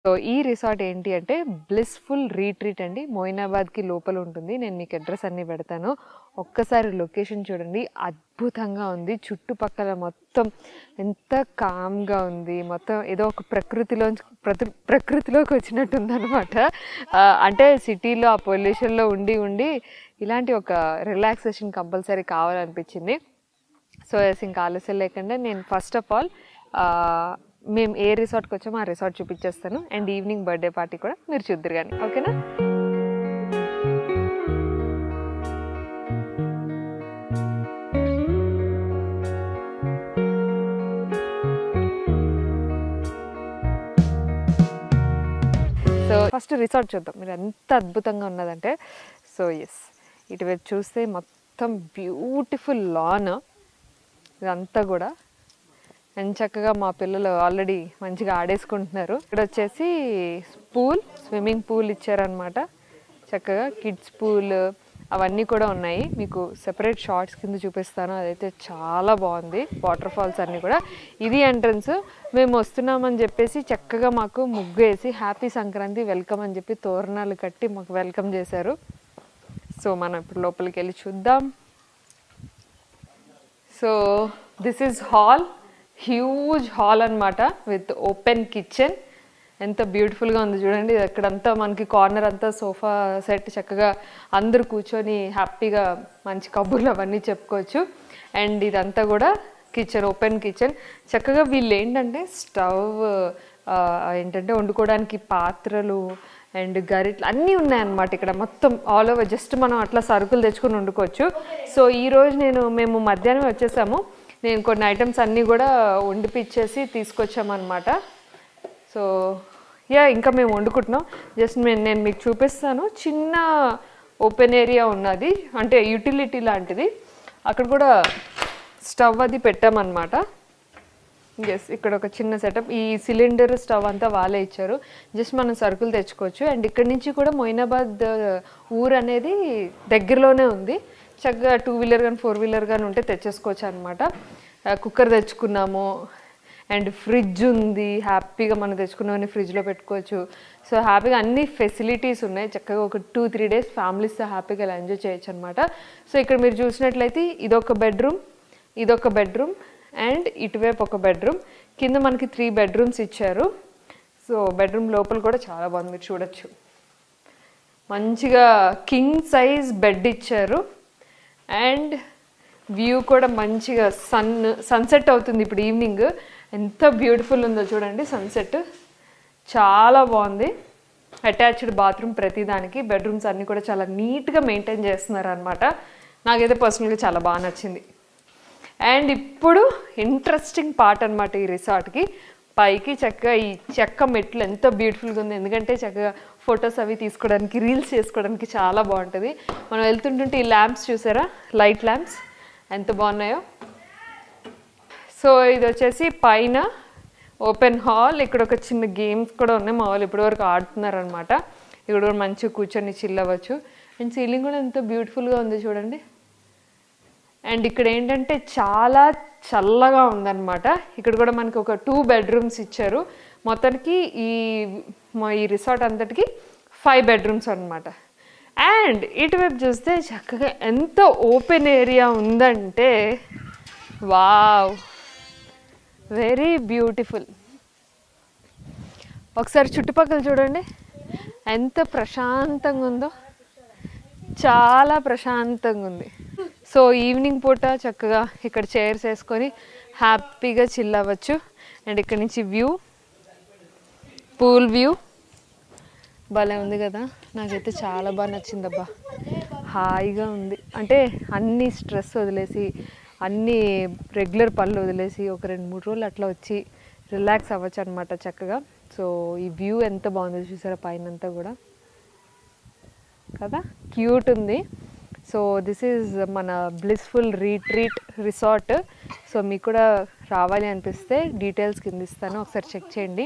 So ఈ resort ఏంటి అంటే బ్లిస్ఫుల్ రీట్రీట్ అండి. మొయినాబాద్కి లోపల ఉంటుంది. నేను మీకు అడ్రస్ అన్నీ పెడతాను. ఒక్కసారి లొకేషన్ చూడండి, అద్భుతంగా ఉంది. చుట్టుపక్కల మొత్తం ఎంత కామ్గా ఉంది. మొత్తం ఏదో ఒక ప్రకృతిలోకి వచ్చినట్టుంది అనమాట. అంటే సిటీలో ఆ పొల్యూషన్లో ఉండి ఉండి ఇలాంటి ఒక రిలాక్సేషన్ కంపల్సరీ కావాలనిపించింది. సో ఇంకా ఆలస్యం లేకుండా నేను ఫస్ట్ ఆఫ్ ఆల్ మేము ఏ రిసార్ట్కి వచ్చామో ఆ రిసార్ట్ చూపించేస్తాను. అండ్ ఈవినింగ్ బర్త్డే పార్టీ కూడా మీరు చూద్దరు కానీ, ఓకేనా? సో ఫస్ట్ రిసార్ట్ చూద్దాం. మీరు ఎంత అద్భుతంగా ఉన్నదంటే, సో ఎస్, ఇటువైపు చూస్తే మొత్తం బ్యూటిఫుల్ లాన్ ఇదంతా కూడా. అండ్ చక్కగా మా పిల్లలు ఆల్రెడీ మంచిగా ఆడేసుకుంటున్నారు. ఇక్కడ వచ్చేసి స్విమ్మింగ్ పూల్ ఇచ్చారనమాట. చక్కగా కిడ్స్ పూల్ అవన్నీ కూడా ఉన్నాయి. మీకు సెపరేట్ షార్ట్స్ కింద చూపిస్తాను. అదైతే చాలా బాగుంది. వాటర్ ఫాల్స్ అన్నీ కూడా. ఇది ఎంట్రన్స్. మేము వస్తున్నామని చెప్పేసి చక్కగా మాకు ముగ్గు వేసి హ్యాపీ సంక్రాంతి వెల్కమ్ అని చెప్పి తోరణాలు కట్టి మాకు వెల్కమ్ చేశారు. సో మనం ఇప్పుడు లోపలికి వెళ్ళి చూద్దాం. So this is hall, huge hall అనమాట విత్ ఓపెన్ కిచెన్. ఎంత బ్యూటిఫుల్గా ఉంది చూడండి. అక్కడంతా మనకి కార్నర్ అంతా సోఫా సెట్, చక్కగా అందరూ కూర్చొని హ్యాపీగా మంచి కబుర్లు అవన్నీ చెప్పుకోవచ్చు. అండ్ ఇదంతా కూడా కిచెన్, ఓపెన్ కిచెన్. చక్కగా వీళ్ళు ఏంటంటే స్టవ్ ఏంటంటే వండుకోవడానికి పాత్రలు అండ్ గరిట్లు అన్నీ ఉన్నాయన్నమాట ఇక్కడ మొత్తం ఆల్ ఓవర్. జస్ట్ మనం అట్లా సరుకులు తెచ్చుకొని వండుకోవచ్చు. సో ఈరోజు మేము మధ్యాహ్నం వచ్చేసాము. నేను కొన్ని ఐటమ్స్ అన్నీ కూడా వండిపిచ్చేసి తీసుకొచ్చామన్నమాట. సో ఇంకా మేము వండుకుంటున్నాం. జస్ట్ నేను మీకు చూపిస్తాను. చిన్న ఓపెన్ ఏరియా ఉన్నది, అంటే యూటిలిటీ లాంటిది. అక్కడ కూడా స్టవ్ అది పెట్టామన్నమాట. ఎస్, ఇక్కడ ఒక చిన్న సెటప్. ఈ సిలిండర్ స్టవ్ అంతా వాళ్ళే ఇచ్చారు. జస్ట్ మనం సరుకులు తెచ్చుకోవచ్చు. అండ్ ఇక్కడ నుంచి కూడా మొయినాబాద్ ఊరు అనేది దగ్గరలోనే ఉంది. చక్కగా 2 వీలర్ కానీ 4 వీలర్ కానీ ఉంటే తెచ్చేసుకోవచ్చు అనమాట. కుక్కర్ తెచ్చుకున్నాము. అండ్ ఫ్రిడ్జ్ ఉంది. హ్యాపీగా మనం తెచ్చుకున్నామని ఫ్రిడ్జ్లో పెట్టుకోవచ్చు. సో హ్యాపీగా అన్ని ఫెసిలిటీస్ ఉన్నాయి. చక్కగా ఒక 2-3 డేస్ ఫ్యామిలీస్తో హ్యాపీగా ఇలా ఎంజాయ్ చేయొచ్చు అనమాట. సో ఇక్కడ మీరు చూసినట్లయితే ఇదొక బెడ్రూమ్ అండ్ ఇటువైపు ఒక బెడ్రూమ్. కింద మనకి 3 బెడ్రూమ్స్ ఇచ్చారు. సో బెడ్రూమ్ లోపల కూడా చాలా బాగుంది, మీరు చూడొచ్చు. మంచిగా కింగ్ సైజ్ బెడ్ ఇచ్చారు. అండ్ వ్యూ కూడా మంచిగా సన్సెట్ అవుతుంది ఇప్పుడు ఈవినింగ్. ఎంత బ్యూటిఫుల్ ఉందో చూడండి సన్సెట్. చాలా బాగుంది. అటాచ్డ్ బాత్రూమ్ ప్రతిదానికి. బెడ్రూమ్స్ అన్నీ కూడా చాలా నీట్గా మెయింటైన్ చేస్తున్నారు అనమాట. నాకైతే పర్సనల్గా చాలా బాగా నచ్చింది. అండ్ ఇప్పుడు ఇంట్రెస్టింగ్ పార్ట్ అనమాట ఈ రిసార్ట్కి. పైకి చక్కగా ఈ చెక్క మెట్లు ఎంత బ్యూటిఫుల్గా ఉంది. ఎందుకంటే చక్కగా ఫొటోస్ అవి తీసుకోవడానికి, రీల్స్ చేసుకోవడానికి చాలా బాగుంటుంది. మనం వెళ్తుంటుంటే ఈ ల్యాంప్స్ చూసారా, లైట్ ల్యాంప్స్ ఎంత బాగున్నాయో. సో ఇది వచ్చేసి పైన ఓపెన్ హాల్. ఇక్కడ ఒక చిన్న గేమ్స్ కూడా ఉన్నాయి. మా వాళ్ళు ఇప్పటివరకు ఆడుతున్నారనమాట. ఇక్కడ కూడా మంచిగా కూర్చొని చిల్ అవ్వచ్చు. అండ్ సీలింగ్ కూడా ఎంత బ్యూటిఫుల్గా ఉంది చూడండి. అండ్ ఇక్కడ ఏంటంటే చాలా చల్లగా ఉందన్నమాట. ఇక్కడ కూడా మనకి ఒక 2 బెడ్రూమ్స్ ఇచ్చారు. మొత్తానికి ఈ రిసార్ట్ అంతటికి 5 బెడ్రూమ్స్ అనమాట. అండ్ ఇటువైపు చూస్తే చక్కగా ఎంత ఓపెన్ ఏరియా ఉందంటే, వావ్, వెరీ బ్యూటిఫుల్. ఒకసారి చుట్టుపక్కల చూడండి ఎంత ప్రశాంతంగా ఉందో. చాలా ప్రశాంతంగా ఉంది. సో ఈవినింగ్ పూట చక్కగా ఇక్కడ చైర్స్ వేసుకొని హ్యాపీగా చిల్ అవ్వచ్చు. అండ్ ఇక్కడ నుంచి పూల్ వ్యూ భలే ఉంది కదా. నాకైతే చాలా బాగా నచ్చిందబ్బా. హాయిగా ఉంది. అంటే అన్ని స్ట్రెస్ వదిలేసి, అన్ని రెగ్యులర్ పనులు వదిలేసి ఒక 2-3 రోజులు అట్లా వచ్చి రిలాక్స్ అవ్వచ్చు అనమాట చక్కగా. సో ఈ వ్యూ ఎంత బాగుందో చూసారా పైనంతా కూడా కదా, క్యూట్ ఉంది. సో దిస్ ఈజ్ మన బ్లిస్ఫుల్ రీట్రీట్ రిసార్ట్. సో మీకు కూడా రావాలి అనిపిస్తే డీటెయిల్స్ కింద ఇస్తాను, ఒకసారి చెక్ చేయండి.